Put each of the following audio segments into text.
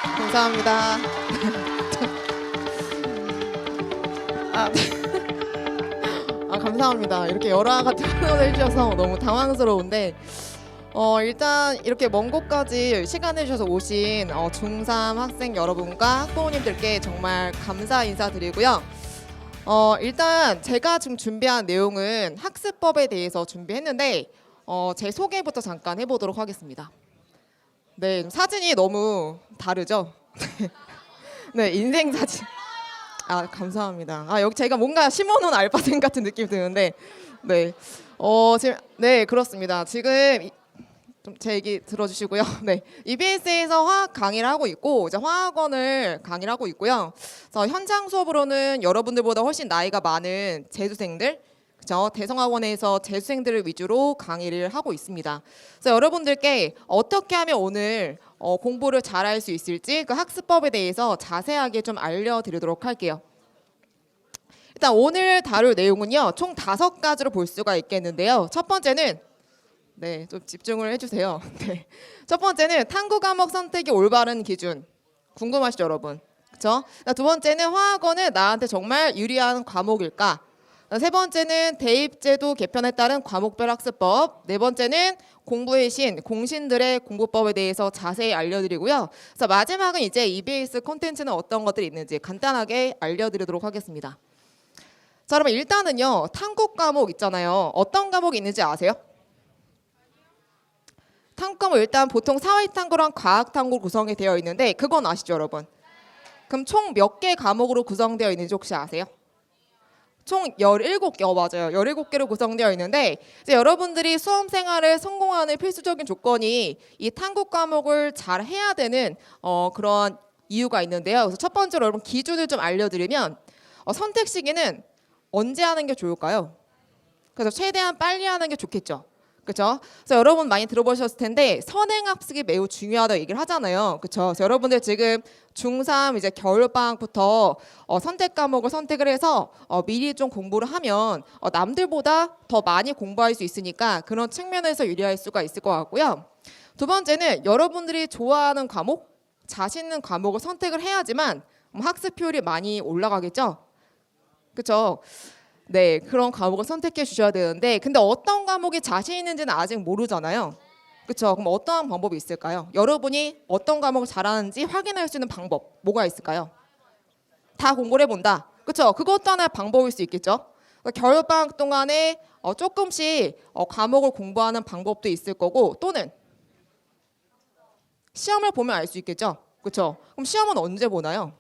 감사합니다. 아, 네. 감사합니다. 이렇게 여러 가지 표현을 해주셔서 너무 당황스러운데 일단 이렇게 먼 곳까지 시간 내주셔서 오신 중3 학생 여러분과 학부모님들께 정말 감사 인사드리고요. 일단 제가 지금 준비한 내용은 학습법에 대해서 준비했는데 제 소개부터 잠깐 해보도록 하겠습니다. 네, 사진이 너무 다르죠? 네, 인생 사진. 감사합니다. 여기 제가 뭔가 심어놓은 알바생 같은 느낌이 드는데, 네, 지금 네 그렇습니다. 지금 좀 제 얘기 들어주시고요. 네, EBS에서 화학 강의를 하고 있고 이제 화학원을 강의를 하고 있고요. 그래서 현장 수업으로는 여러분들보다 훨씬 나이가 많은 재수생들, 그렇죠? 대성학원에서 재수생들을 위주로 강의를 하고 있습니다. 그래서 여러분들께 어떻게 하면 오늘 공부를 잘할 수 있을지 그 학습법에 대해서 자세하게 좀 알려드리도록 할게요. 일단 오늘 다룰 내용은요, 총 5가지로 볼 수가 있겠는데요. 첫 번째는 네, 좀 집중을 해주세요. 네. 첫 번째는 탐구 과목 선택이 올바른 기준. 궁금하시죠, 여러분? 그렇죠? 두 번째는 화학원은 나한테 정말 유리한 과목일까? 세 번째는 대입제도 개편에 따른 과목별 학습법. 네 번째는 공부의 신, 공신들의 공부법에 대해서 자세히 알려드리고요. 그래서 마지막은 이제 EBS 콘텐츠는 어떤 것들이 있는지 간단하게 알려드리도록 하겠습니다. 자, 그러면 일단은요, 탐구 과목 있잖아요. 어떤 과목이 있는지 아세요? 탐구 과목 일단 보통 사회탐구랑 과학탐구로 구성이 되어 있는데 그건 아시죠, 여러분? 그럼 총 몇 개 과목으로 구성되어 있는지 혹시 아세요? 총 17개, 맞아요. 17개로 구성되어 있는데 이제 여러분들이 수험 생활을 성공하는 필수적인 조건이 이 탐구 과목을 잘 해야 되는 그런 이유가 있는데요. 그래서 첫 번째로 여러분 기준을 좀 알려드리면 선택 시기는 언제 하는 게 좋을까요? 그래서 최대한 빨리 하는 게 좋겠죠. 그렇죠? 그래서 여러분 많이 들어보셨을 텐데 선행학습이 매우 중요하다고 얘기를 하잖아요. 그렇죠? 그래서 여러분들 지금 중3 이제 겨울방학부터 선택 과목을 선택을 해서 미리 좀 공부를 하면 남들보다 더 많이 공부할 수 있으니까 그런 측면에서 유리할 수가 있을 것 같고요. 두 번째는 여러분들이 좋아하는 과목, 자신 있는 과목을 선택을 해야지만 학습 효율이 많이 올라가겠죠? 그렇죠? 네, 그런 과목을 선택해 주셔야 되는데 근데 어떤 과목이 자신 있는지는 아직 모르잖아요. 그렇죠? 그럼 어떠한 방법이 있을까요? 여러분이 어떤 과목을 잘하는지 확인할 수 있는 방법 뭐가 있을까요? 다 공부를 해본다. 그렇죠? 그것도 하나의 방법일 수 있겠죠. 그러니까 겨울방학 동안에 조금씩 과목을 공부하는 방법도 있을 거고 또는 시험을 보면 알 수 있겠죠. 그렇죠? 그럼 시험은 언제 보나요?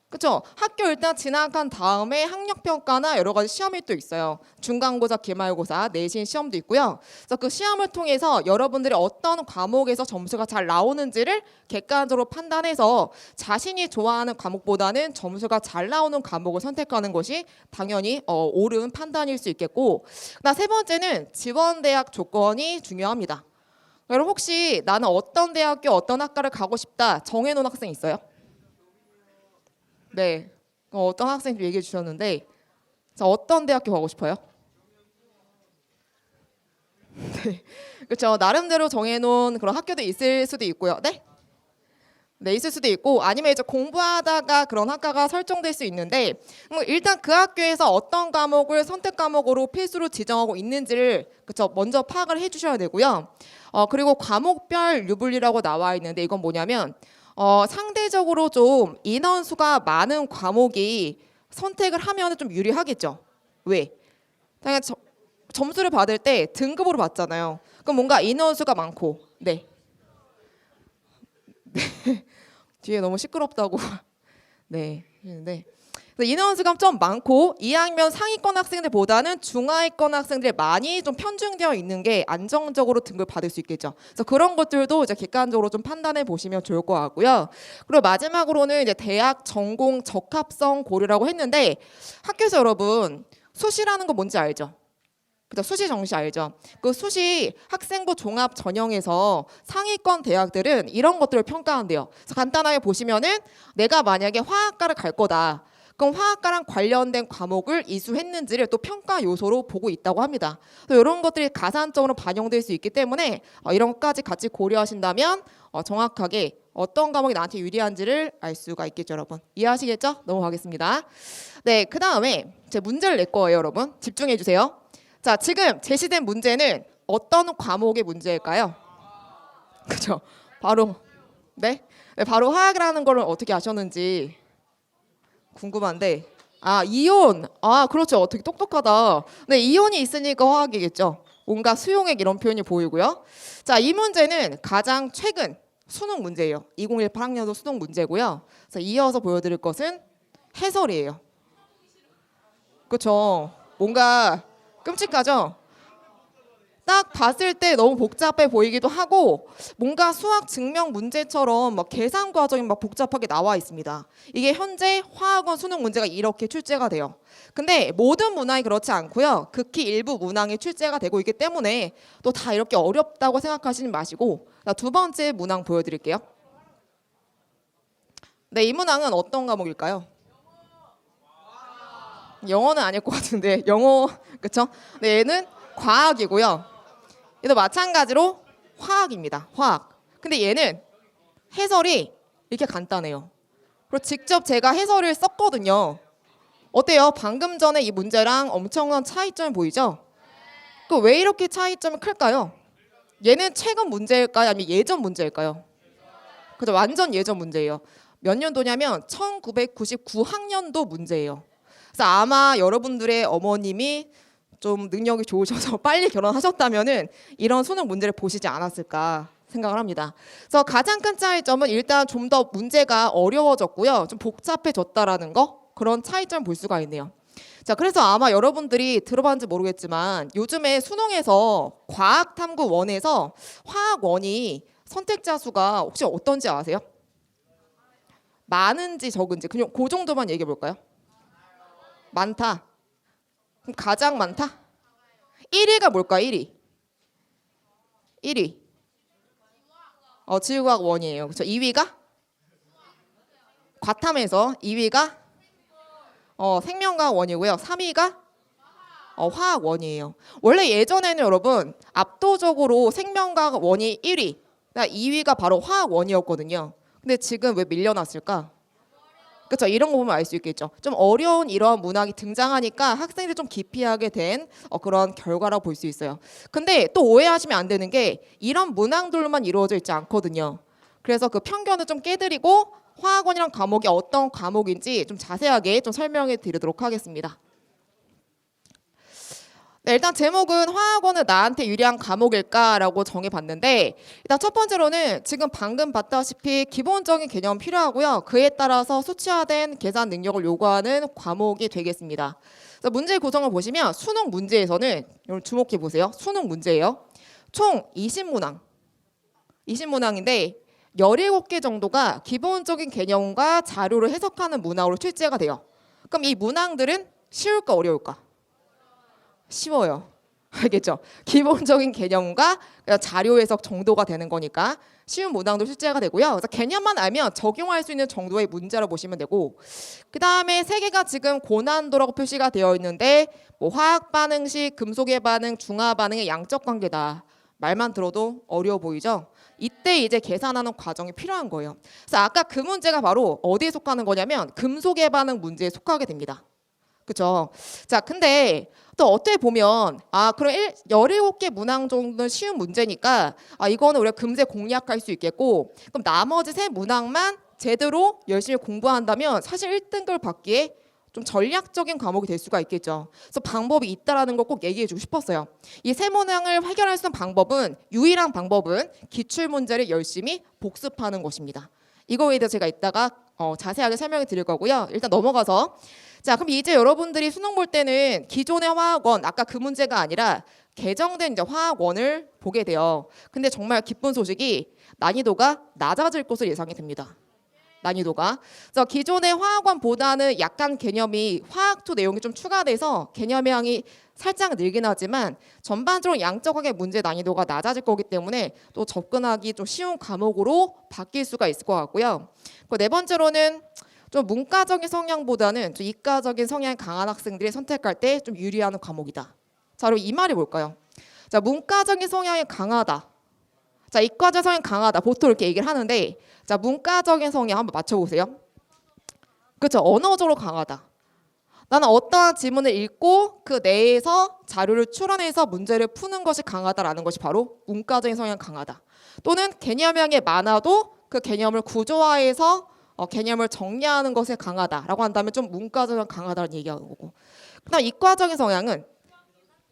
그렇죠? 학교 일단 진학한 다음에 학력평가나 여러 가지 시험이 또 있어요. 중간고사, 기말고사, 내신 시험도 있고요. 그래서 그 시험을 통해서 여러분들이 어떤 과목에서 점수가 잘 나오는지를 객관적으로 판단해서 자신이 좋아하는 과목보다는 점수가 잘 나오는 과목을 선택하는 것이 당연히 옳은 판단일 수 있겠고, 그다음 세 번째는 지원 대학 조건이 중요합니다. 여러분 혹시 나는 어떤 대학교, 어떤 학과를 가고 싶다 정해놓은 학생 있어요? 네, 어떤 학생이 얘기해 주셨는데 자, 어떤 대학교 가고 싶어요? 네, 그렇죠. 나름대로 정해놓은 그런 학교도 있을 수도 있고요. 네? 네, 있을 수도 있고 아니면 이제 공부하다가 그런 학과가 설정될 수 있는데 일단 그 학교에서 어떤 과목을 선택 과목으로 필수로 지정하고 있는지를 그렇죠. 먼저 파악을 해주셔야 되고요. 그리고 과목별 유불리라고 나와 있는데 이건 뭐냐면 상대적으로 좀 인원수가 많은 과목이 선택을 하면 좀 유리하겠죠. 왜? 당연히 점수를 받을 때 등급으로 받잖아요. 그럼 뭔가 인원수가 많고, 네. 뒤에 너무 시끄럽다고. 네. 네. 인원수가 좀 많고 2학년 상위권 학생들보다는 중하위권 학생들이 많이 좀 편중되어 있는 게 안정적으로 등급을 받을 수 있겠죠. 그래서 그런 것들도 이제 객관적으로 좀 판단해 보시면 좋을 것 같고요. 그리고 마지막으로는 이제 대학 전공 적합성 고려라고 했는데 학교에서 여러분 수시라는 거 뭔지 알죠? 그죠? 수시 정시 알죠? 그 수시 학생부 종합 전형에서 상위권 대학들은 이런 것들을 평가한대요. 그래서 간단하게 보시면은 내가 만약에 화학과를 갈 거다. 그럼 화학과랑 관련된 과목을 이수했는지를 또 평가 요소로 보고 있다고 합니다. 또 이런 것들이 가산점으로 반영될 수 있기 때문에 이런 것까지 같이 고려하신다면 정확하게 어떤 과목이 나한테 유리한지를 알 수가 있겠죠, 여러분. 이해하시겠죠? 넘어가겠습니다. 네, 그 다음에 제 문제를 낼 거예요, 여러분. 집중해 주세요. 자, 지금 제시된 문제는 어떤 과목의 문제일까요? 그죠? 바로 네, 바로 화학이라는 걸 어떻게 아셨는지 궁금한데, 이온. 그렇죠. 되게 똑똑하다. 네, 이온이 있으니까 화학이겠죠. 뭔가 수용액 이런 표현이 보이고요. 자, 이 문제는 가장 최근 수능 문제예요. 2018학년도 수능 문제고요. 그래서 이어서 보여드릴 것은 해설이에요. 그렇죠. 뭔가 끔찍하죠. 딱 봤을 때 너무 복잡해 보이기도 하고 뭔가 수학 증명 문제처럼 막 계산 과정이 막 복잡하게 나와 있습니다. 이게 현재 화학원 수능 문제가 이렇게 출제가 돼요. 근데 모든 문항이 그렇지 않고요. 극히 일부 문항이 출제가 되고 있기 때문에 또 다 이렇게 어렵다고 생각하시지 마시고, 두 번째 문항 보여드릴게요. 네, 이 문항은 어떤 과목일까요? 영어는 아닐 것 같은데 영어 그쵸? 네, 얘는 과학이고요. 얘도 마찬가지로 화학입니다. 화학. 근데 얘는 해설이 이렇게 간단해요. 그리고 직접 제가 해설을 썼거든요. 어때요? 방금 전에 이 문제랑 엄청난 차이점이 보이죠? 그 왜 이렇게 차이점이 클까요? 얘는 최근 문제일까요? 아니면 예전 문제일까요? 그죠? 완전 예전 문제예요. 몇 년도냐면 1999학년도 문제예요. 그래서 아마 여러분들의 어머님이 좀 능력이 좋으셔서 빨리 결혼하셨다면은 이런 수능 문제를 보시지 않았을까 생각을 합니다. 그래서 가장 큰 차이점은 일단 좀 더 문제가 어려워졌고요. 좀 복잡해졌다라는 거, 그런 차이점 볼 수가 있네요. 자, 그래서 아마 여러분들이 들어봤는지 모르겠지만 요즘에 수능에서 과학탐구 1에서 화학 1이 선택자 수가 혹시 어떤지 아세요? 많은지 적은지 그냥 그 정도만 얘기해 볼까요? 많다. 그럼 가장 많다? 1위가 뭘까? 1위. 1위. 지구과학 1이에요. 그렇죠? 2위가 과탐에서 2위가 생명과학 1이고요. 3위가 화학 1이에요. 원래 예전에는 여러분 압도적으로 생명과학 1이 1위, 2위가 바로 화학 1이었거든요. 근데 지금 왜 밀려났을까? 그렇죠. 이런 거 보면 알 수 있겠죠. 좀 어려운 이러한 문항이 등장하니까 학생들이 좀 기피하게 된 그런 결과라고 볼 수 있어요. 근데 또 오해하시면 안 되는 게 이런 문항들로만 이루어져 있지 않거든요. 그래서 그 편견을 좀 깨드리고 화학원이란 과목이 어떤 과목인지 좀 자세하게 좀 설명해 드리도록 하겠습니다. 네, 일단 제목은 화학원은 나한테 유리한 과목일까라고 정해봤는데, 일단 첫 번째로는 지금 방금 봤다시피 기본적인 개념 필요하고요. 그에 따라서 수치화된 계산 능력을 요구하는 과목이 되겠습니다. 그래서 문제 구성을 보시면 수능 문제에서는 여러분 주목해 보세요. 수능 문제예요. 총 20문항. 20문항인데 17개 정도가 기본적인 개념과 자료를 해석하는 문항으로 출제가 돼요. 그럼 이 문항들은 쉬울까 어려울까? 쉬워요. 알겠죠? 기본적인 개념과 자료 해석 정도가 되는 거니까 쉬운 문항도 출제가 되고요. 그래서 개념만 알면 적용할 수 있는 정도의 문제라고 보시면 되고, 그 다음에 세 개가 지금 고난도라고 표시가 되어 있는데 뭐 화학 반응식, 금속의 반응, 중화 반응의 양적 관계다. 말만 들어도 어려워 보이죠? 이때 이제 계산하는 과정이 필요한 거예요. 그래서 아까 그 문제가 바로 어디에 속하는 거냐면 금속의 반응 문제에 속하게 됩니다. 그죠? 자, 근데 또 어떻게 보면 그럼 17개 문항 정도는 쉬운 문제니까 이거는 우리가 금세 공략할 수 있겠고, 그럼 나머지 세 문항만 제대로 열심히 공부한다면 사실 1등급을 받기에 좀 전략적인 과목이 될 수가 있겠죠. 그래서 방법이 있다라는 걸 꼭 얘기해 주고 싶었어요. 이 세 문항을 해결할 수 있는 방법은, 유일한 방법은 기출 문제를 열심히 복습하는 것입니다. 이거에 대해서 제가 이따가 자세하게 설명해 드릴 거고요. 일단 넘어가서, 자, 그럼 이제 여러분들이 수능 볼 때는 기존의 화학원, 아까 그 문제가 아니라 개정된 이제 화학원을 보게 돼요. 근데 정말 기쁜 소식이 난이도가 낮아질 것으로 예상이 됩니다. 난이도가. 그래서 기존의 화학원보다는 약간 개념이 화학2 내용이 좀 추가돼서 개념의 양이 살짝 늘긴 하지만 전반적으로 양적하게 문제 난이도가 낮아질 거기 때문에 또 접근하기 좀 쉬운 과목으로 바뀔 수가 있을 것 같고요. 네 번째로는 좀 문과적인 성향보다는 좀 이과적인 성향이 강한 학생들이 선택할 때 좀 유리한 과목이다. 자, 그럼 이 말이 뭘까요? 자, 문과적인 성향이 강하다. 자, 이과적 성향이 강하다. 보통 이렇게 얘기를 하는데, 자, 문과적인 성향 한번 맞춰보세요. 그렇죠? 언어적으로 강하다. 나는 어떠한 지문을 읽고 그 내에서 자료를 추론해서 문제를 푸는 것이 강하다라는 것이 바로 문과적인 성향이 강하다. 또는 개념량이 많아도 그 개념을 구조화해서 개념을 정리하는 것에 강하다라고 한다면 좀 문과적인 강하다는 얘기하는 거고. 그다음 이과적인 성향은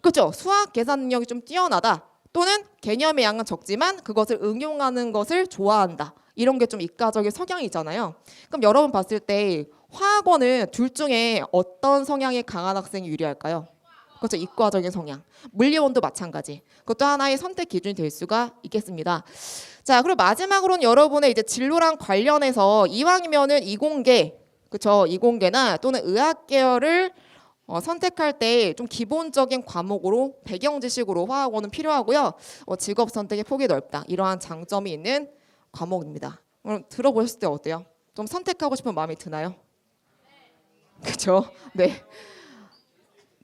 그렇죠. 수학 계산 능력이 좀 뛰어나다. 또는 개념의 양은 적지만 그것을 응용하는 것을 좋아한다. 이런 게 좀 이과적인 성향이잖아요. 그럼 여러분 봤을 때 화학원은 둘 중에 어떤 성향이 강한 학생이 유리할까요? 그렇죠. 이과적인 성향. 물리원도 마찬가지. 그것도 하나의 선택 기준이 될 수가 있겠습니다. 자, 그리고 마지막으로는 여러분의 이제 진로랑 관련해서 이왕이면은 이공계, 그렇죠. 이공계나 또는 의학 계열을 선택할 때 좀 기본적인 과목으로 배경 지식으로 화학원은 필요하고요. 직업 선택의 폭이 넓다. 이러한 장점이 있는 과목입니다. 그럼 들어보셨을 때 어때요? 좀 선택하고 싶은 마음이 드나요? 그렇죠? 네.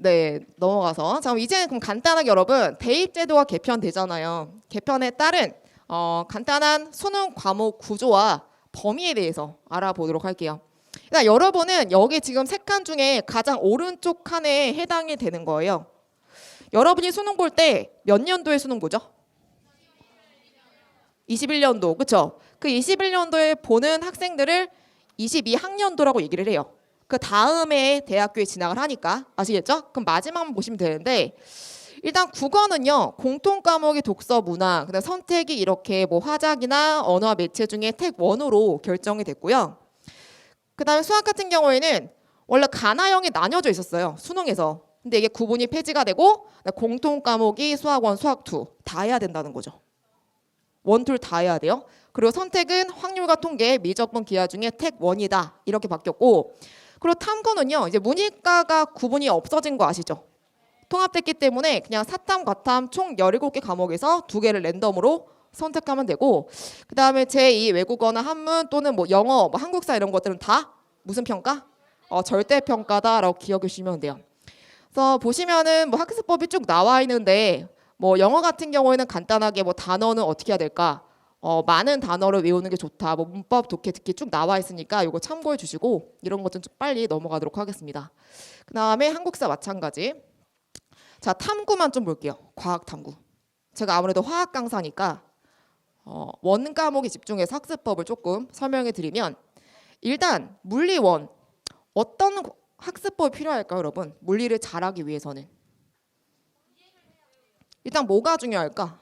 네, 넘어가서 자, 이제는 그럼 간단하게 여러분 대입 제도가 개편되잖아요. 개편에 따른 간단한 수능 과목 구조와 범위에 대해서 알아보도록 할게요. 그러니까 여러분은 여기 지금 세 칸 중에 가장 오른쪽 칸에 해당이 되는 거예요. 여러분이 수능 볼 때 몇 년도에 수능 보죠? 21년도, 그렇죠? 그 21년도에 보는 학생들을 22학년도라고 얘기를 해요. 그 다음에 대학교에 진학을 하니까 아시겠죠? 그럼 마지막만 보시면 되는데 일단 국어는요 공통 과목이 독서, 문화, 그다음 선택이 이렇게 뭐 화작이나 언어와 매체 중에 택 1으로 결정이 됐고요. 그다음에 수학 같은 경우에는 원래 가나형이 나뉘어져 있었어요 수능에서. 근데 이게 구분이 폐지가 되고 공통 과목이 수학 1, 수학 2 다 해야 된다는 거죠. 1, 2 다 해야 돼요. 그리고 선택은 확률과 통계, 미적분, 기하 중에 택 1이다 이렇게 바뀌었고. 그리고 탐구는요 이제 문이과가 구분이 없어진 거 아시죠? 통합됐기 때문에 그냥 사탐, 과탐 총 17개 과목에서 2개를 랜덤으로 선택하면 되고, 그 다음에 제2 외국어나 한문 또는 뭐 영어, 뭐 한국사 이런 것들은 다 무슨 평가? 절대평가다라고 기억해 주시면 돼요. 그래서 보시면은 뭐 학습법이 쭉 나와 있는데 뭐 영어 같은 경우에는 간단하게 뭐 단어는 어떻게 해야 될까? 많은 단어를 외우는 게 좋다. 뭐 문법, 독해, 듣기 쭉 나와 있으니까 이거 참고해 주시고 이런 것 좀 빨리 넘어가도록 하겠습니다. 그 다음에 한국사 마찬가지. 자, 탐구만 좀 볼게요. 과학 탐구. 제가 아무래도 화학 강사니까 원 과목에 집중해서 학습법을 조금 설명해 드리면 일단 물리원 어떤 학습법이 필요할까요, 여러분? 물리를 잘하기 위해서는 일단 뭐가 중요할까?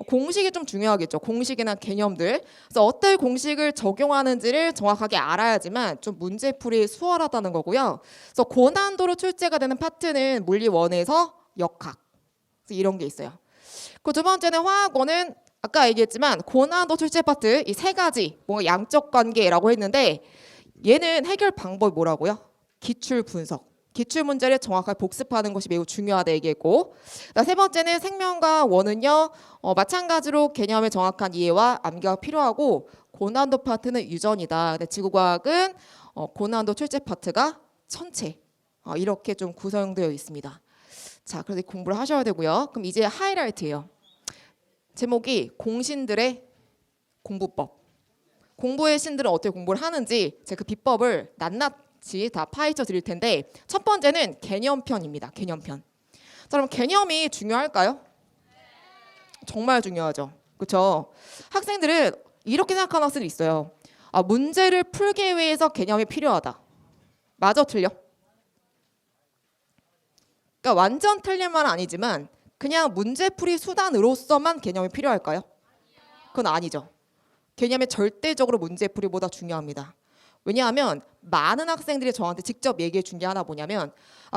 공식이 좀 중요하겠죠. 공식이나 개념들. 그래서 어떤 공식을 적용하는지를 정확하게 알아야지만 좀 문제풀이 수월하다는 거고요. 그래서 고난도로 출제가 되는 파트는 물리원에서 역학. 그래서 이런 게 있어요. 그 두 번째는 화학원은 아까 얘기했지만 고난도 출제 파트 이 세 가지 뭔가 양적 관계라고 했는데 얘는 해결 방법이 뭐라고요? 기출 분석. 기출 문제를 정확하게 복습하는 것이 매우 중요하다 얘기했고, 세 번째는 생명과 원은요 마찬가지로 개념의 정확한 이해와 암기가 필요하고 고난도 파트는 유전이다. 근데 지구과학은 고난도 출제 파트가 천체 이렇게 좀 구성되어 있습니다. 자, 그래서 공부를 하셔야 되고요. 그럼 이제 하이라이트예요. 제목이 공신들의 공부법. 공부의 신들은 어떻게 공부를 하는지 제가 그 비법을 낱낱이 다 파헤쳐 드릴 텐데 첫 번째는 개념편입니다. 개념편. 자, 그럼 개념이 중요할까요? 정말 중요하죠. 그렇죠? 학생들은 이렇게 생각하는 학생이 있어요. 문제를 풀기 위해서 개념이 필요하다. 맞아, 틀려? 그러니까 완전 틀린 말은 아니지만 그냥 문제풀이 수단으로서만 개념이 필요할까요? 그건 아니죠. 개념이 절대적으로 문제풀이보다 중요합니다. 왜냐하면 많은 학생들이 저한테 직접 얘기해 준 게 하나 뭐냐면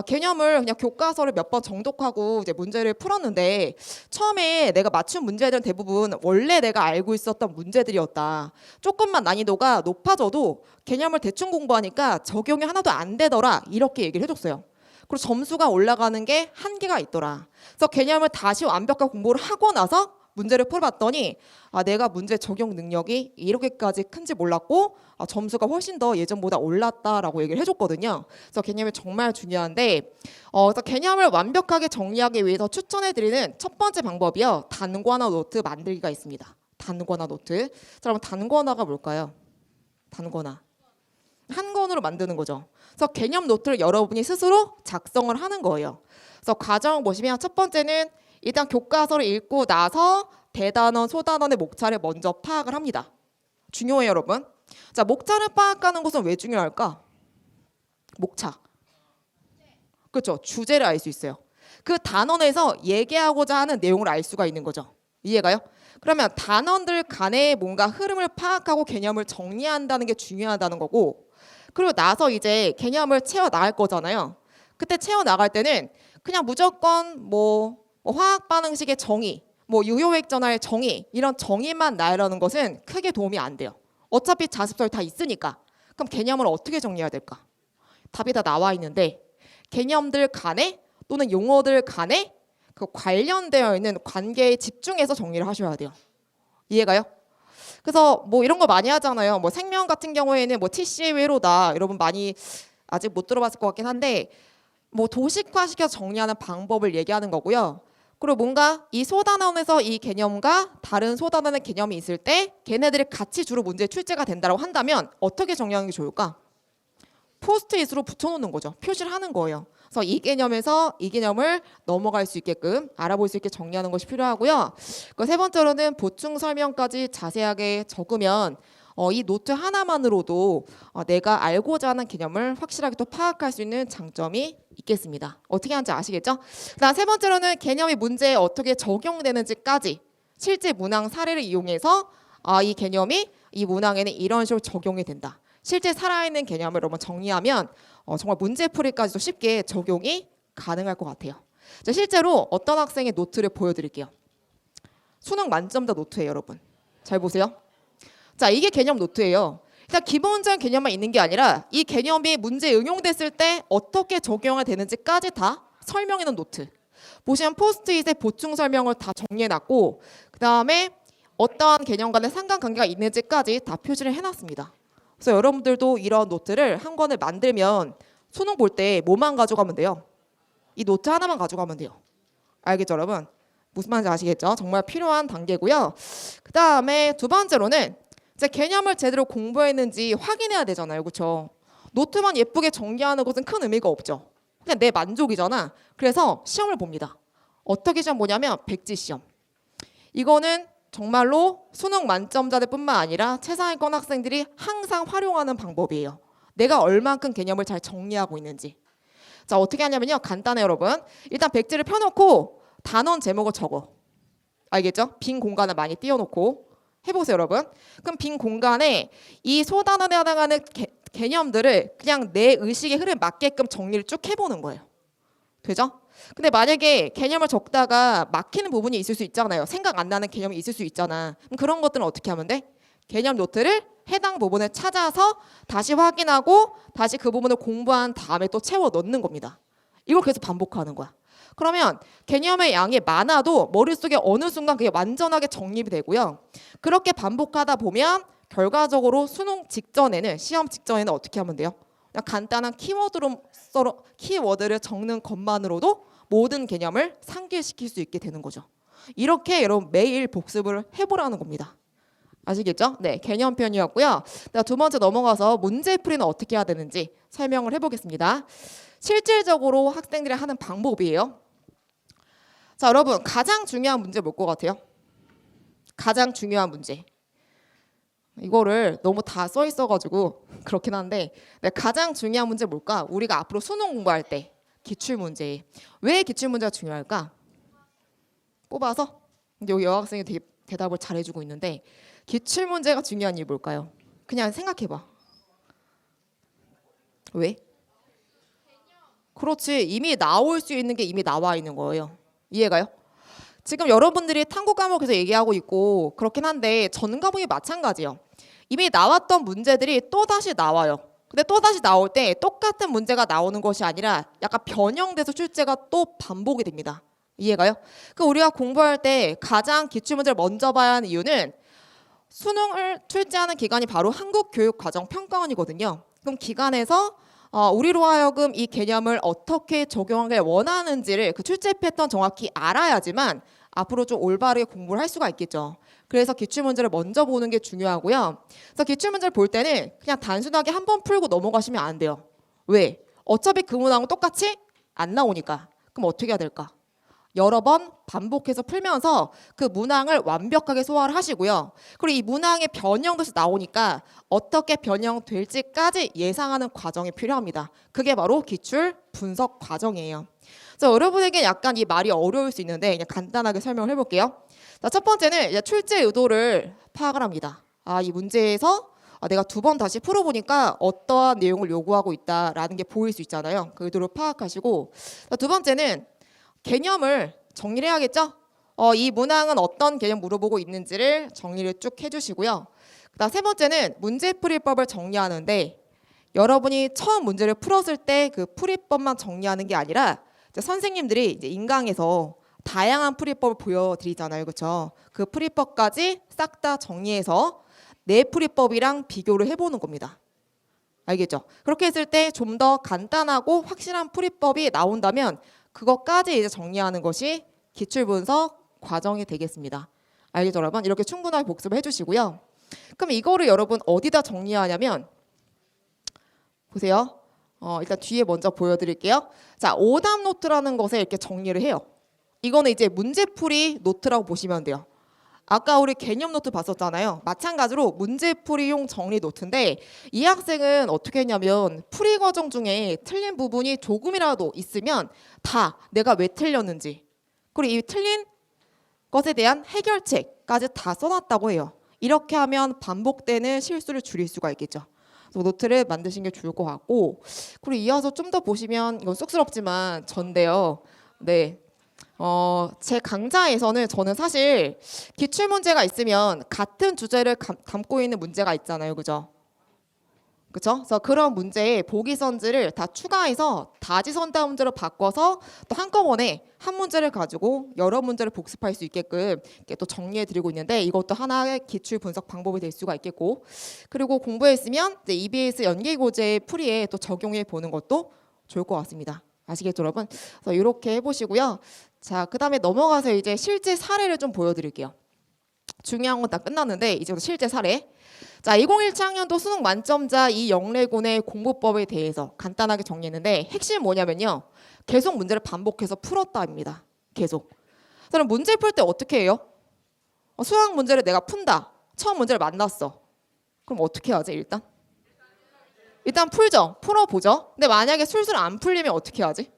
개념을 그냥 교과서를 몇 번 정독하고 이제 문제를 풀었는데 처음에 내가 맞춘 문제들은 대부분 원래 내가 알고 있었던 문제들이었다. 조금만 난이도가 높아져도 개념을 대충 공부하니까 적용이 하나도 안 되더라. 이렇게 얘기를 해줬어요. 그리고 점수가 올라가는 게 한계가 있더라. 그래서 개념을 다시 완벽하게 공부를 하고 나서 문제를 풀어봤더니 내가 문제 적용 능력이 이렇게까지 큰지 몰랐고 점수가 훨씬 더 예전보다 올랐다라고 얘기를 해줬거든요. 그래서 개념이 정말 중요한데 그래서 개념을 완벽하게 정리하기 위해서 추천해드리는 첫 번째 방법이요. 단권화 노트 만들기가 있습니다. 단권화 노트. 자, 그럼 단권화가 뭘까요? 단권화. 한 권으로 만드는 거죠. 그래서 개념 노트를 여러분이 스스로 작성을 하는 거예요. 그래서 과정 보시면 첫 번째는 일단 교과서를 읽고 나서 대단원, 소단원의 목차를 먼저 파악을 합니다. 중요해요, 여러분. 자, 목차를 파악하는 것은 왜 중요할까? 목차. 그렇죠. 주제를 알 수 있어요. 그 단원에서 얘기하고자 하는 내용을 알 수가 있는 거죠. 이해가요? 그러면 단원들 간의 뭔가 흐름을 파악하고 개념을 정리한다는 게 중요하다는 거고, 그리고 나서 이제 개념을 채워 나갈 거잖아요. 그때 채워 나갈 때는 그냥 무조건 뭐 화학 반응식의 정의, 뭐 유효액전화의 정의, 이런 정의만 나열하는 것은 크게 도움이 안 돼요. 어차피 자습서에 다 있으니까. 그럼 개념을 어떻게 정리해야 될까? 답이 다 나와 있는데 개념들 간에 또는 용어들 간에 그 관련되어 있는 관계에 집중해서 정리를 하셔야 돼요. 이해가요? 그래서 뭐 이런 거 많이 하잖아요. 뭐 생명 같은 경우에는 뭐 TC의 회로다. 여러분 많이 아직 못 들어봤을 것 같긴 한데 뭐 도식화시켜서 정리하는 방법을 얘기하는 거고요. 그리고 뭔가 이 소단원에서 이 개념과 다른 소단원의 개념이 있을 때 걔네들이 같이 주로 문제 출제가 된다고 한다면 어떻게 정리하는 게 좋을까? 포스트잇으로 붙여놓는 거죠. 표시를 하는 거예요. 그래서 이 개념에서 이 개념을 넘어갈 수 있게끔 알아볼 수 있게 정리하는 것이 필요하고요. 그 세 번째로는 보충 설명까지 자세하게 적으면 이 노트 하나만으로도 내가 알고자 하는 개념을 확실하게 또 파악할 수 있는 장점이 있겠습니다. 어떻게 하는지 아시겠죠? 그다음 세 번째로는 개념이 문제에 어떻게 적용되는지까지 실제 문항 사례를 이용해서 이 개념이 이 문항에는 이런 식으로 적용이 된다. 실제 살아있는 개념을 여러분 정리하면 정말 문제풀이까지도 쉽게 적용이 가능할 것 같아요. 자, 실제로 어떤 학생의 노트를 보여드릴게요. 수능 만점자 노트예요, 여러분. 잘 보세요. 자, 이게 개념 노트예요. 일단 기본적인 개념만 있는 게 아니라 이 개념이 문제에 응용됐을 때 어떻게 적용이 되는지까지 다 설명해 놓은 노트. 보시면 포스트잇에 보충 설명을 다 정리해놨고 그 다음에 어떠한 개념 간의 상관관계가 있는지까지 다 표시를 해놨습니다. 그래서 여러분들도 이런 노트를 한 권을 만들면 수능 볼 때 뭐만 가져가면 돼요? 이 노트 하나만 가져가면 돼요. 알겠죠, 여러분? 무슨 말인지 아시겠죠? 정말 필요한 단계고요. 그 다음에 두 번째로는 이제 개념을 제대로 공부했는지 확인해야 되잖아요. 그렇죠? 노트만 예쁘게 정리하는 것은 큰 의미가 없죠. 그냥 내 만족이잖아. 그래서 시험을 봅니다. 어떻게 시험 보냐면 백지 시험. 이거는 정말로 수능 만점자들 뿐만 아니라 최상위권 학생들이 항상 활용하는 방법이에요. 내가 얼만큼 개념을 잘 정리하고 있는지. 자, 어떻게 하냐면요. 간단해요, 여러분. 일단 백지를 펴놓고 단원 제목을 적어. 알겠죠? 빈 공간을 많이 띄워놓고 해보세요, 여러분. 그럼 빈 공간에 이 소단원에 해당하는 개념들을 그냥 내 의식의 흐름에 맞게끔 정리를 쭉 해보는 거예요. 되죠? 근데 만약에 개념을 적다가 막히는 부분이 있을 수 있잖아요. 생각 안 나는 개념이 있을 수 있잖아. 그럼 그런 것들은 어떻게 하면 돼? 개념 노트를 해당 부분을 찾아서 다시 확인하고 다시 그 부분을 공부한 다음에 또 채워 넣는 겁니다. 이걸 계속 반복하는 거야. 그러면 개념의 양이 많아도 머릿속에 어느 순간 그게 완전하게 정립이 되고요. 그렇게 반복하다 보면 결과적으로 수능 직전에는 시험 직전에는 어떻게 하면 돼요? 그냥 간단한 키워드를 적는 것만으로도 모든 개념을 상기시킬 수 있게 되는 거죠. 이렇게 여러분 매일 복습을 해보라는 겁니다. 아시겠죠? 네, 개념 편이었고요. 두 번째 넘어가서 문제풀이는 어떻게 해야 되는지 설명을 해보겠습니다. 실질적으로 학생들이 하는 방법이에요. 자, 여러분 가장 중요한 문제 뭘 것 같아요? 가장 중요한 문제. 이거를 너무 다 써 있어가지고 그렇긴 한데 가장 중요한 문제 뭘까? 우리가 앞으로 수능 공부할 때 기출문제. 왜 기출문제가 중요할까? 뽑아서? 근데 여기 여학생이 되게 대답을 잘해주고 있는데 기출문제가 중요한 이유 뭘까요? 그냥 생각해봐. 왜? 그렇지. 이미 나올 수 있는 게 이미 나와 있는 거예요. 이해가요? 지금 여러분들이 탐구 과목에서 얘기하고 있고 그렇긴 한데 전 과목이 마찬가지예요. 이미 나왔던 문제들이 또다시 나와요. 근데 또다시 나올 때 똑같은 문제가 나오는 것이 아니라 약간 변형돼서 출제가 또 반복이 됩니다. 이해가요? 그 우리가 공부할 때 가장 기출 문제를 먼저 봐야 하는 이유는 수능을 출제하는 기관이 바로 한국교육과정평가원이거든요. 그럼 기관에서 우리로 하여금 이 개념을 어떻게 적용하길 원하는지를 그 출제 패턴 정확히 알아야지만 앞으로 좀 올바르게 공부를 할 수가 있겠죠. 그래서 기출문제를 먼저 보는 게 중요하고요. 그래서 기출문제를 볼 때는 그냥 단순하게 한 번 풀고 넘어가시면 안 돼요. 왜? 어차피 그 문항은 똑같이 안 나오니까. 그럼 어떻게 해야 될까? 여러 번 반복해서 풀면서 그 문항을 완벽하게 소화를 하시고요. 그리고 이 문항의 변형돼서 나오니까 어떻게 변형될지까지 예상하는 과정이 필요합니다. 그게 바로 기출 분석 과정이에요. 그래서 여러분에게 약간 이 말이 어려울 수 있는데 그냥 간단하게 설명을 해볼게요. 자, 첫 번째는 이제 출제 의도를 파악을 합니다. 이 문제에서 내가 두 번 다시 풀어보니까 어떠한 내용을 요구하고 있다라는 게 보일 수 있잖아요. 그 의도를 파악하시고, 자, 두 번째는 개념을 정리를 해야겠죠? 이 문항은 어떤 개념 물어보고 있는지를 정리를 쭉 해주시고요. 그다음 세 번째는 문제풀이법을 정리하는데 여러분이 처음 문제를 풀었을 때 그 풀이법만 정리하는 게 아니라 이제 선생님들이 이제 인강에서 다양한 풀이법을 보여드리잖아요, 그렇죠? 그 풀이법까지 싹 다 정리해서 내 풀이법이랑 비교를 해보는 겁니다. 알겠죠? 그렇게 했을 때 좀 더 간단하고 확실한 풀이법이 나온다면 그것까지 이제 정리하는 것이 기출분석 과정이 되겠습니다. 알겠죠, 여러분? 이렇게 충분하게 복습을 해주시고요. 그럼 이거를 여러분 어디다 정리하냐면 보세요. 일단 뒤에 먼저 보여드릴게요. 자, 오답 노트라는 것에 이렇게 정리를 해요. 이거는 이제 문제풀이 노트라고 보시면 돼요. 아까 우리 개념 노트 봤었잖아요. 마찬가지로 문제풀이용 정리 노트인데 이 학생은 어떻게 했냐면 풀이 과정 중에 틀린 부분이 조금이라도 있으면 다 내가 왜 틀렸는지 그리고 이 틀린 것에 대한 해결책까지 다 써놨다고 해요. 이렇게 하면 반복되는 실수를 줄일 수가 있겠죠. 그래서 노트를 만드시는 게 좋을 것 같고 그리고 이어서 좀 더 보시면 이건 쑥스럽지만 전데요. 네. 제 강좌에서는 저는 사실 기출 문제가 있으면 같은 주제를 담고 있는 문제가 있잖아요, 그죠? 그렇죠? 그래서 그런 문제에 보기선지를 다 추가해서 다지선다 문제로 바꿔서 또 한꺼번에 한 문제를 가지고 여러 문제를 복습할 수 있게끔 이렇게 또 정리해드리고 있는데 이것도 하나의 기출 분석 방법이 될 수가 있겠고 그리고 공부했으면 이제 EBS 연계고제 풀이에 또 적용해 보는 것도 좋을 것 같습니다. 아시겠죠, 여러분? 그래서 이렇게 해보시고요. 자, 그 다음에 넘어가서 이제 실제 사례를 좀 보여드릴게요. 중요한 건 다 끝났는데 이제 실제 사례. 자, 2017학년도 수능 만점자 이영래군의 공부법에 대해서 간단하게 정리했는데 핵심은 뭐냐면요. 계속 문제를 반복해서 풀었다입니다. 계속. 그럼 문제 풀 때 어떻게 해요? 수학 문제를 내가 푼다. 처음 문제를 만났어. 그럼 어떻게 하지 일단? 일단 풀죠. 풀어보죠. 근데 만약에 술술 안 풀리면 어떻게 하지?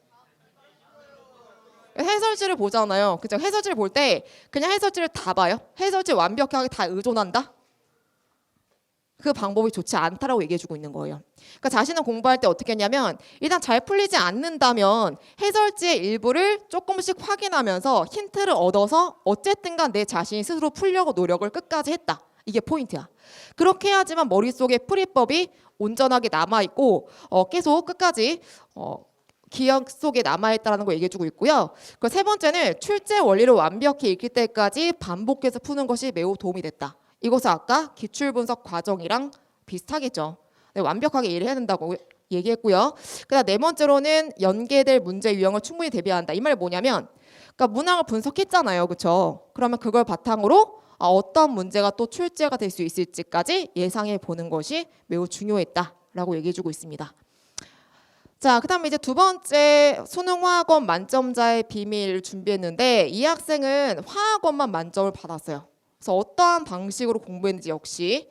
해설지를 보잖아요. 그죠? 해설지를 볼 때 그냥 해설지를 다 봐요. 해설지 완벽하게 다 의존한다? 그 방법이 좋지 않다라고 얘기해주고 있는 거예요. 그러니까 자신은 공부할 때 어떻게 했냐면 일단 잘 풀리지 않는다면 해설지의 일부를 조금씩 확인하면서 힌트를 얻어서 어쨌든 간 내 자신이 스스로 풀려고 노력을 끝까지 했다. 이게 포인트야. 그렇게 해야지만 머릿속에 풀이법이 온전하게 남아있고 계속 끝까지 기억 속에 남아있다는 걸 얘기해주고 있고요. 그 세 번째는 출제 원리를 완벽히 익힐 때까지 반복해서 푸는 것이 매우 도움이 됐다. 이것은 아까 기출분석 과정이랑 비슷하겠죠. 네, 완벽하게 이해를 해야 된다고 얘기했고요. 그다음 네 번째로는 연계될 문제 유형을 충분히 대비한다. 이 말이 뭐냐면 그러니까 문항을 분석했잖아요. 그렇죠? 그러면 그걸 바탕으로 어떤 문제가 또 출제가 될 수 있을지까지 예상해 보는 것이 매우 중요했다라고 얘기해주고 있습니다. 자, 그다음에 이제 두 번째 수능 화학원 만점자의 비밀을 준비했는데 이 학생은 화학원만 만점을 받았어요. 그래서 어떠한 방식으로 공부했는지 역시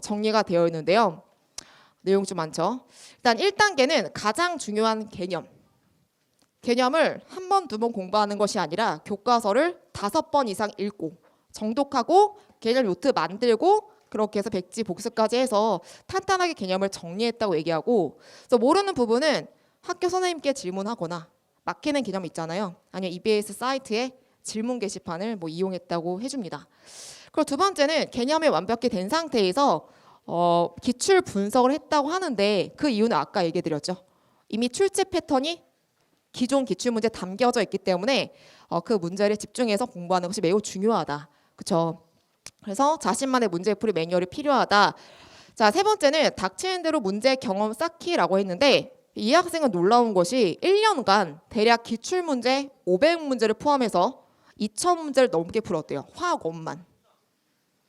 정리가 되어 있는데요. 내용 좀 많죠. 일단 1단계는 가장 중요한 개념을 한 번, 두 번 공부하는 것이 아니라 교과서를 5번 이상 읽고 정독하고 개념 노트 만들고 그렇게 해서 백지 복습까지 해서 탄탄하게 개념을 정리했다고 얘기하고 그래서 모르는 부분은 학교 선생님께 질문하거나 막히는 개념 있잖아요. 아니면 EBS 사이트에 질문 게시판을 이용했다고 해줍니다. 그리고 두 번째는 개념이 완벽히 된 상태에서 기출 분석을 했다고 하는데 그 이유는 아까 얘기해드렸죠. 이미 출제 패턴이 기존 기출문제에 담겨져 있기 때문에 그 문제를 집중해서 공부하는 것이 매우 중요하다. 그렇죠? 그래서 자신만의 문제풀이 매뉴얼이 필요하다. 자, 세 번째는 닥치는 대로 문제 경험 쌓기라고 했는데 이 학생은 놀라운 것이 1년간 대략 기출문제 500문제를 포함해서 2000문제를 넘게 풀었대요. 화학원만.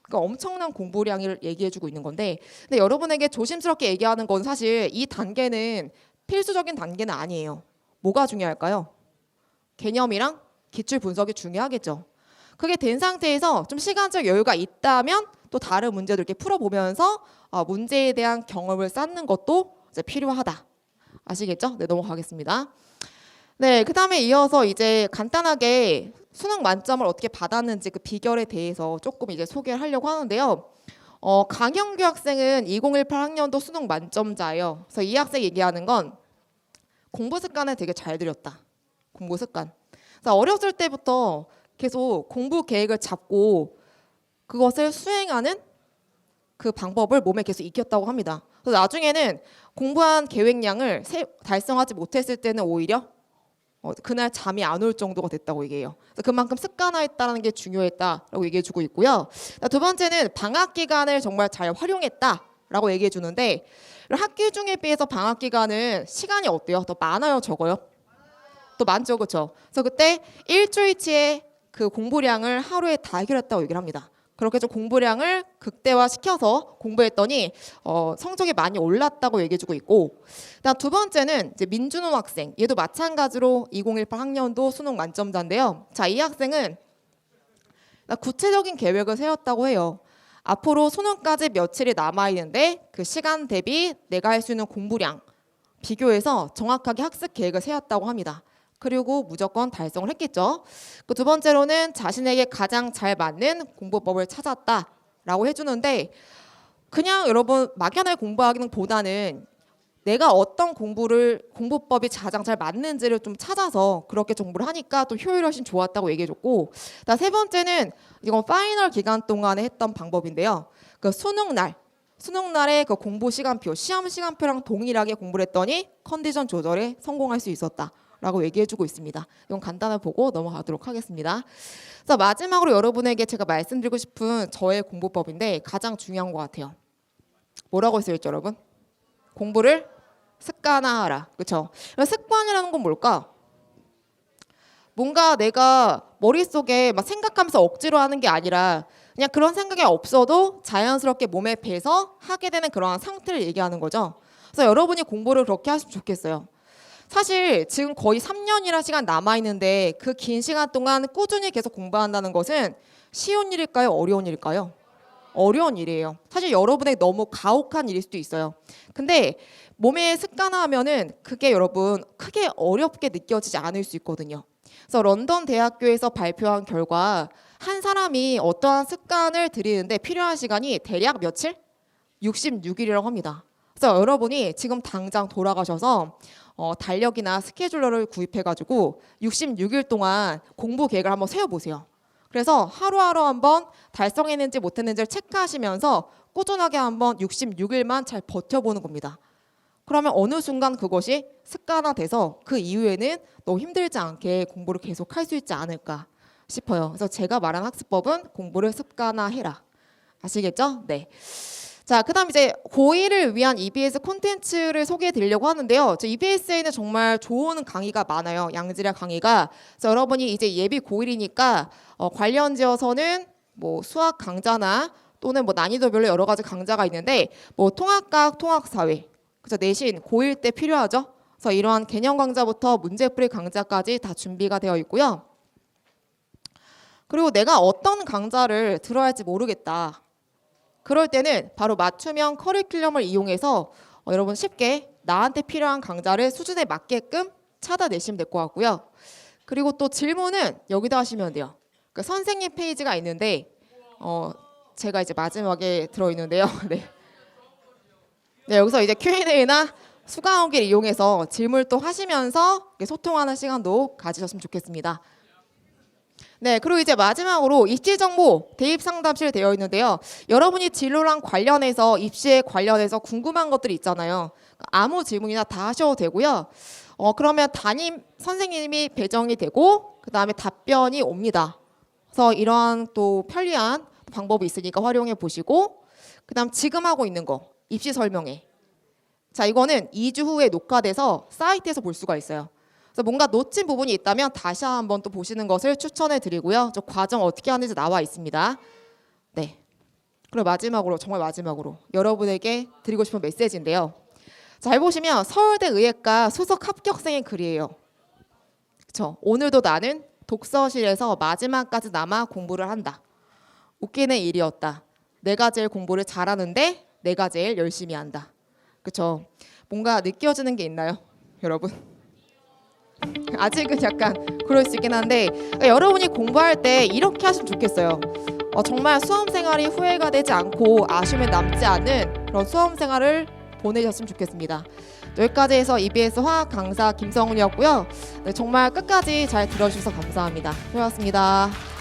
그러니까 엄청난 공부량을 얘기해주고 있는 건데, 근데 여러분에게 조심스럽게 얘기하는 건 사실 이 단계는 필수적인 단계는 아니에요. 뭐가 중요할까요? 개념이랑 기출 분석이 중요하겠죠. 그게 된 상태에서 좀 시간적 여유가 있다면 또 다른 문제도 이렇게 풀어보면서 문제에 대한 경험을 쌓는 것도 이제 필요하다. 아시겠죠? 네, 넘어가겠습니다. 네, 그 다음에 이어서 이제 간단하게 수능 만점을 어떻게 받았는지 그 비결에 대해서 조금 이제 소개를 하려고 하는데요. 강영규 학생은 2018 학년도 수능 만점자예요. 그래서 이 학생 얘기하는 건 공부 습관을 되게 잘 들였다. 공부 습관. 그래서 어렸을 때부터 계속 공부 계획을 잡고 그것을 수행하는 그 방법을 몸에 계속 익혔다고 합니다. 그래서 나중에는 공부한 계획량을 달성하지 못했을 때는 오히려 그날 잠이 안 올 정도가 됐다고 얘기해요. 그래서 그만큼 습관화했다는 게 중요했다라고 얘기해주고 있고요. 두 번째는 방학 기간을 정말 잘 활용했다라고 얘기해주는데 학기 중에 비해서 방학 기간은 시간이 어때요? 더 많아요, 적어요? 또 많죠, 그렇죠? 그래서 그때 일주일치의 그 공부량을 하루에 다 해결했다고 얘기를 합니다. 그렇게 좀 공부량을 극대화시켜서 공부했더니 성적이 많이 올랐다고 얘기해주고 있고, 그다음 두 번째는 이제 민준호 학생, 얘도 마찬가지로 2018 학년도 수능 만점자인데요. 자, 이 학생은 구체적인 계획을 세웠다고 해요. 앞으로 수능까지 며칠이 남아 있는데 그 시간 대비 내가 할 수 있는 공부량 비교해서 정확하게 학습 계획을 세웠다고 합니다. 그리고 무조건 달성을 했겠죠. 그 두 번째로는 자신에게 가장 잘 맞는 공부법을 찾았다라고 해주는데 그냥 여러분 막연하게 공부하기는 보다는 내가 어떤 공부법이 가장 잘 맞는지를 좀 찾아서 그렇게 공부를 하니까 또 효율이 훨씬 좋았다고 얘기해줬고, 세 번째는 이건 파이널 기간 동안에 했던 방법인데요. 그 수능날의 그 공부 시간표, 시험 시간표랑 동일하게 공부를 했더니 컨디션 조절에 성공할 수 있었다라고 얘기해주고 있습니다. 이건 간단하게 보고 넘어가도록 하겠습니다. 자, 마지막으로 여러분에게 제가 말씀드리고 싶은 저의 공부법인데 가장 중요한 것 같아요. 뭐라고 써있죠, 여러분? 공부를 습관화하라. 그렇죠? 습관이라는 건 뭘까? 뭔가 내가 머릿속에 막 생각하면서 억지로 하는 게 아니라 그냥 그런 생각이 없어도 자연스럽게 몸에 배서 하게 되는 그러한 상태를 얘기하는 거죠. 그래서 여러분이 공부를 그렇게 하시면 좋겠어요. 사실 지금 거의 3년이라는 시간 남아있는데 그 긴 시간 동안 꾸준히 계속 공부한다는 것은 쉬운 일일까요? 어려운 일일까요? 어려운 일이에요. 사실 여러분에게 너무 가혹한 일일 수도 있어요. 근데 몸에 습관화하면은 그게 여러분 크게 어렵게 느껴지지 않을 수 있거든요. 그래서 런던 대학교에서 발표한 결과 한 사람이 어떠한 습관을 들이는데 필요한 시간이 대략 며칠? 66일이라고 합니다. 그래서 여러분이 지금 당장 돌아가셔서 달력이나 스케줄러를 구입해가지고 66일 동안 공부 계획을 한번 세워보세요. 그래서 하루하루 한번 달성했는지 못했는지를 체크하시면서 꾸준하게 한번 66일만 잘 버텨보는 겁니다. 그러면 어느 순간 그것이 습관화돼서 그 이후에는 너무 힘들지 않게 공부를 계속 할 수 있지 않을까 싶어요. 그래서 제가 말한 학습법은 공부를 습관화해라. 아시겠죠? 네. 자, 그다음 이제 고1을 위한 EBS 콘텐츠를 소개해 드리려고 하는데요. EBS에는 정말 좋은 강의가 많아요. 양질의 강의가. 그래서 여러분이 이제 예비 고1이니까 관련지어서는 뭐 수학 강좌나 또는 뭐 난이도별로 여러 가지 강좌가 있는데 뭐 통합과학, 통합사회. 그래서 내신 고1 때 필요하죠. 그래서 이러한 개념 강좌부터 문제풀이 강좌까지 다 준비가 되어 있고요. 그리고 내가 어떤 강좌를 들어야 할지 모르겠다. 그럴 때는 바로 맞춤형 커리큘럼을 이용해서 여러분 쉽게 나한테 필요한 강좌를 수준에 맞게끔 찾아내시면 될 것 같고요. 그리고 또 질문은 여기다 하시면 돼요. 그 선생님 페이지가 있는데 제가 이제 마지막에 들어있는데요. 네. 네, 여기서 이제 Q&A나 수강하기를 이용해서 질문을 또 하시면서 소통하는 시간도 가지셨으면 좋겠습니다. 네, 그리고 이제 마지막으로 입시 정보 대입 상담실 되어 있는데요. 여러분이 진로랑 관련해서 입시에 관련해서 궁금한 것들이 있잖아요. 아무 질문이나 다 하셔도 되고요. 그러면 담임 선생님이 배정이 되고 그 다음에 답변이 옵니다. 그래서 이러한 또 편리한 방법이 있으니까 활용해 보시고, 그 다음 지금 하고 있는 거 입시 설명회. 자, 이거는 2주 후에 녹화돼서 사이트에서 볼 수가 있어요. 그래서 뭔가 놓친 부분이 있다면 다시 한번 또 보시는 것을 추천해 드리고요. 저 과정 어떻게 하는지 나와 있습니다. 네. 그리고 마지막으로, 정말 마지막으로 여러분에게 드리고 싶은 메시지인데요. 잘 보시면 서울대 의예과 수석 합격생의 글이에요. 그렇죠? 오늘도 나는 독서실에서 마지막까지 남아 공부를 한다. 웃기는 일이었다. 내가 제일 공부를 잘하는데 내가 제일 열심히 한다. 그렇죠? 뭔가 느껴지는 게 있나요, 여러분? 아직은 약간 그럴 수 있긴 한데, 그러니까 여러분이 공부할 때 이렇게 하시면 좋겠어요. 정말 수험 생활이 후회가 되지 않고 아쉬움이 남지 않은 그런 수험 생활을 보내셨으면 좋겠습니다. 여기까지 해서 EBS 화학 강사 김성훈이었고요. 네, 정말 끝까지 잘 들어주셔서 감사합니다. 수고하셨습니다.